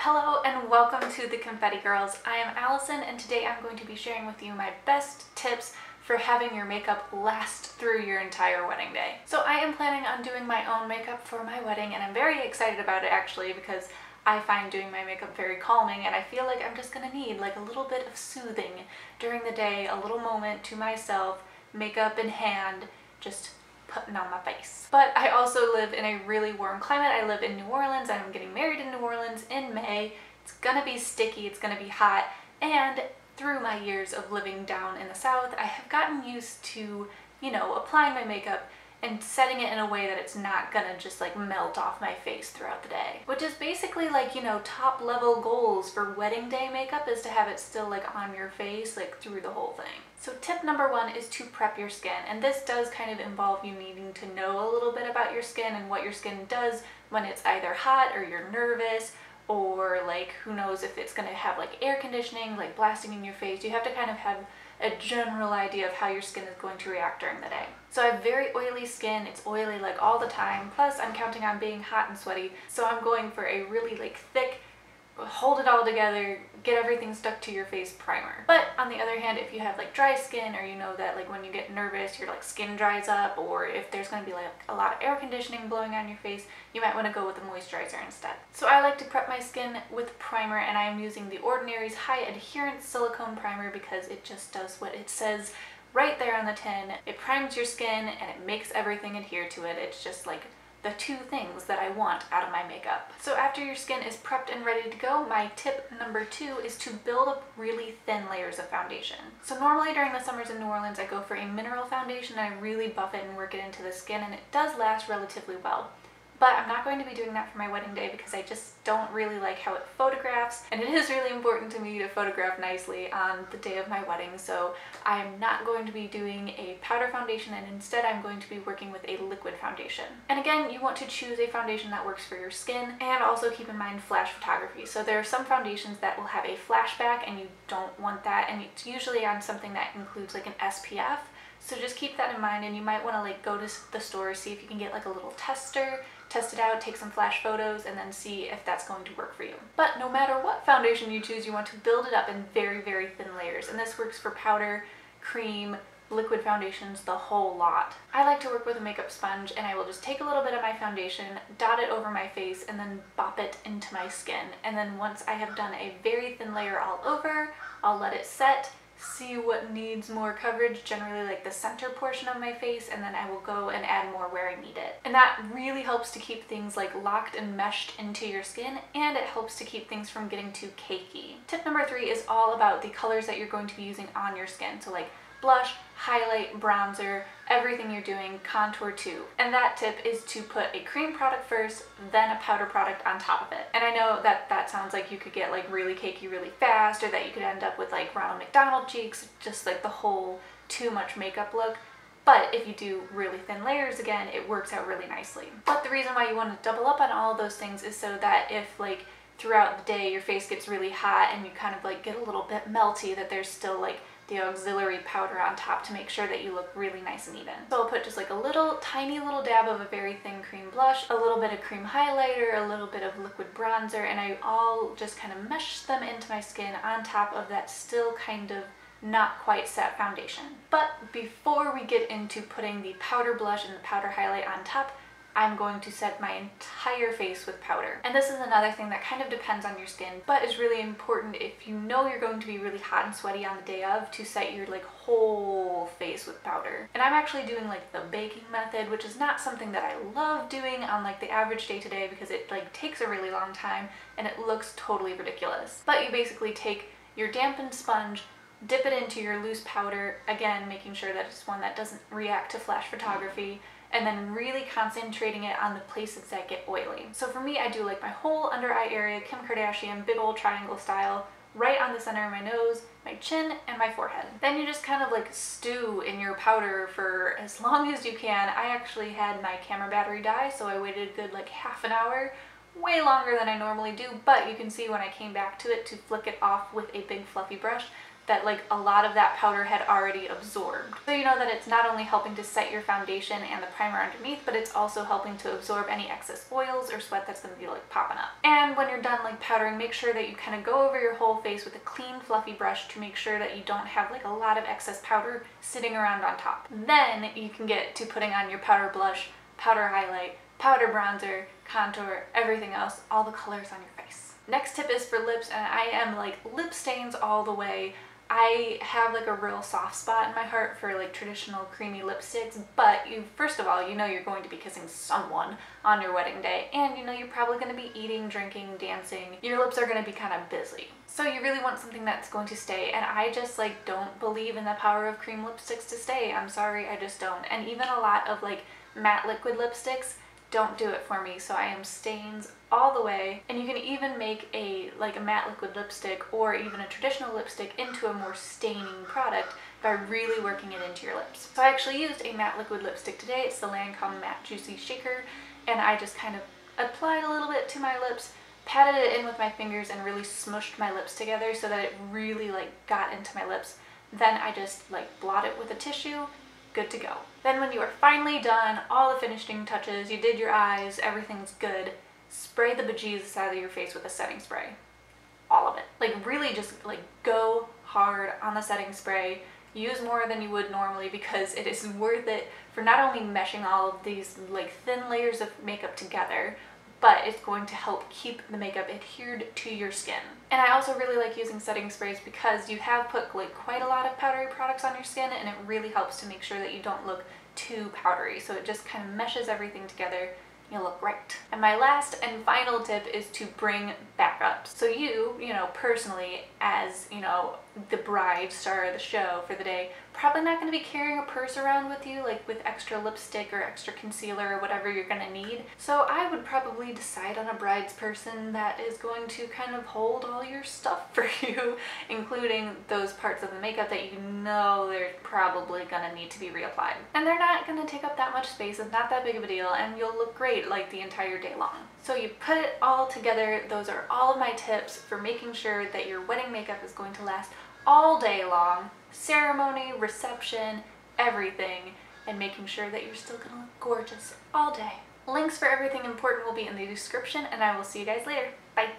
Hello and welcome to the Confetti Girls. I am Allison and today I'm going to be sharing with you my best tips for having your makeup last through your entire wedding day. So I am planning on doing my own makeup for my wedding and I'm very excited about it actually because I find doing my makeup very calming and I feel like I'm just gonna need like a little bit of soothing during the day, a little moment to myself, makeup in hand, just putting on my face. But I also live in a really warm climate. I live in New Orleans and I'm getting married in New Orleans in May. It's gonna be sticky, it's gonna be hot, and through my years of living down in the South, I have gotten used to, applying my makeup and setting it in a way that it's not gonna just like melt off my face throughout the day. Which is basically like, top level goals for wedding day makeup is to have it still like on your face, like through the whole thing. So tip number one is to prep your skin, and this does kind of involve you needing to know a little bit about your skin and what your skin does when it's either hot or you're nervous, or like who knows if it's gonna have like air conditioning like blasting in your face. You have to kind of have a general idea of how your skin is going to react during the day. So I have very oily skin, it's oily like all the time, plus I'm counting on being hot and sweaty, so I'm going for a really like thick, hold it all together, get everything stuck to your face primer. But on the other hand, if you have like dry skin, or you know that like when you get nervous your like skin dries up, or if there's going to be like a lot of air conditioning blowing on your face, you might want to go with a moisturizer instead. So I like to prep my skin with primer, and I am using the Ordinary's High Adherence Silicone Primer because it just does what it says right there on the tin. It primes your skin and it makes everything adhere to it. It's just like the two things that I want out of my makeup. So after your skin is prepped and ready to go, my tip number two is to build up really thin layers of foundation. So normally during the summers in New Orleans, I go for a mineral foundation and I really buff it and work it into the skin, and it does last relatively well. But I'm not going to be doing that for my wedding day because I just don't really like how it photographs, and it is really important to me to photograph nicely on the day of my wedding, so I'm not going to be doing a powder foundation, and instead I'm going to be working with a liquid foundation. And again, you want to choose a foundation that works for your skin, and also keep in mind flash photography. So there are some foundations that will have a flashback and you don't want that, and it's usually on something that includes like an SPF. So just keep that in mind, and you might want to like go to the store, see if you can get like a little tester, test it out, take some flash photos, and then see if that's going to work for you. But no matter what foundation you choose, you want to build it up in very, very thin layers. And this works for powder, cream, liquid foundations, the whole lot. I like to work with a makeup sponge, and I will just take a little bit of my foundation, dot it over my face, and then bop it into my skin. And then once I have done a very thin layer all over, I'll let it set, see what needs more coverage, generally like the center portion of my face, and then I will go and add more where I need it. And that really helps to keep things like locked and meshed into your skin, and it helps to keep things from getting too cakey. Tip number three is all about the colors that you're going to be using on your skin. So like blush, highlight, bronzer, everything you're doing, contour too. And that tip is to put a cream product first, then a powder product on top of it. And I know that that sounds like you could get like really cakey really fast, or that you could end up with like Ronald McDonald cheeks, just like the whole too much makeup look. But if you do really thin layers, again, it works out really nicely. But the reason why you want to double up on all of those things is so that if like throughout the day your face gets really hot and you kind of like get a little bit melty, that there's still like the auxiliary powder on top to make sure that you look really nice and even. So I'll put just like a little tiny little dab of a very thin cream blush, a little bit of cream highlighter, a little bit of liquid bronzer, and I all just kind of mesh them into my skin on top of that still kind of not quite set foundation. But before we get into putting the powder blush and the powder highlight on top, I'm going to set my entire face with powder. And this is another thing that kind of depends on your skin, but is really important if you know you're going to be really hot and sweaty on the day of, to set your like whole face with powder. And I'm actually doing like the baking method, which is not something that I love doing on like the average day to day because it like takes a really long time and it looks totally ridiculous. But you basically take your dampened sponge, dip it into your loose powder, again making sure that it's one that doesn't react to flash photography, and then really concentrating it on the places that get oily. So for me, I do like my whole under eye area, Kim Kardashian, big old triangle style, right on the center of my nose, my chin, and my forehead. Then you just kind of like stew in your powder for as long as you can. I actually had my camera battery die, so I waited a good like half an hour, way longer than I normally do, but you can see when I came back to it to flick it off with a big fluffy brush that like a lot of that powder had already absorbed. So you know that it's not only helping to set your foundation and the primer underneath, but it's also helping to absorb any excess oils or sweat that's going to be like popping up. And when you're done like powdering, make sure that you kind of go over your whole face with a clean fluffy brush to make sure that you don't have like a lot of excess powder sitting around on top. Then you can get to putting on your powder blush, powder highlight, powder bronzer, contour, everything else, all the colors on your face. Next tip is for lips, and I am like lip stains all the way. I have like a real soft spot in my heart for like traditional creamy lipsticks, but first of all, you know you're going to be kissing someone on your wedding day, and you know you're probably going to be eating, drinking, dancing. Your lips are going to be kind of busy. So you really want something that's going to stay, and I just like don't believe in the power of cream lipsticks to stay. I'm sorry, I just don't. And even a lot of like matte liquid lipsticks don't do it for me, so I am stains all the way. And you can even make a matte liquid lipstick or even a traditional lipstick into a more staining product by really working it into your lips. So I actually used a matte liquid lipstick today. It's the Lancome Matte Juicy Shaker, and I just kind of applied a little bit to my lips, patted it in with my fingers, and really smushed my lips together so that it really like got into my lips. Then I just like blot it with a tissue. Good to go. Then when you are finally done, all the finishing touches, you did your eyes, everything's good, spray the bejesus out of your face with a setting spray. All of it. Like really just like go hard on the setting spray. Use more than you would normally because it is worth it for not only meshing all of these like thin layers of makeup together, but it's going to help keep the makeup adhered to your skin. And I also really like using setting sprays because you have put like quite a lot of powdery products on your skin, and it really helps to make sure that you don't look too powdery. So it just kind of meshes everything together. You look great. And my last and final tip is to bring backups. So you know, personally, as, you know, the bride star of the show for the day, probably not going to be carrying a purse around with you, like with extra lipstick or extra concealer or whatever you're going to need. So I would probably decide on a bride's person that is going to kind of hold all your stuff for you, including those parts of the makeup that you know they're probably going to need to be reapplied. And they're not going to take up that much space, it's not that big of a deal, and you'll look great like the entire day long. So you put it all together. Those are all of my tips for making sure that your wedding makeup is going to last all day long, ceremony, reception, everything, and making sure that you're still gonna look gorgeous all day. Links for everything important will be in the description, and I will see you guys later. Bye!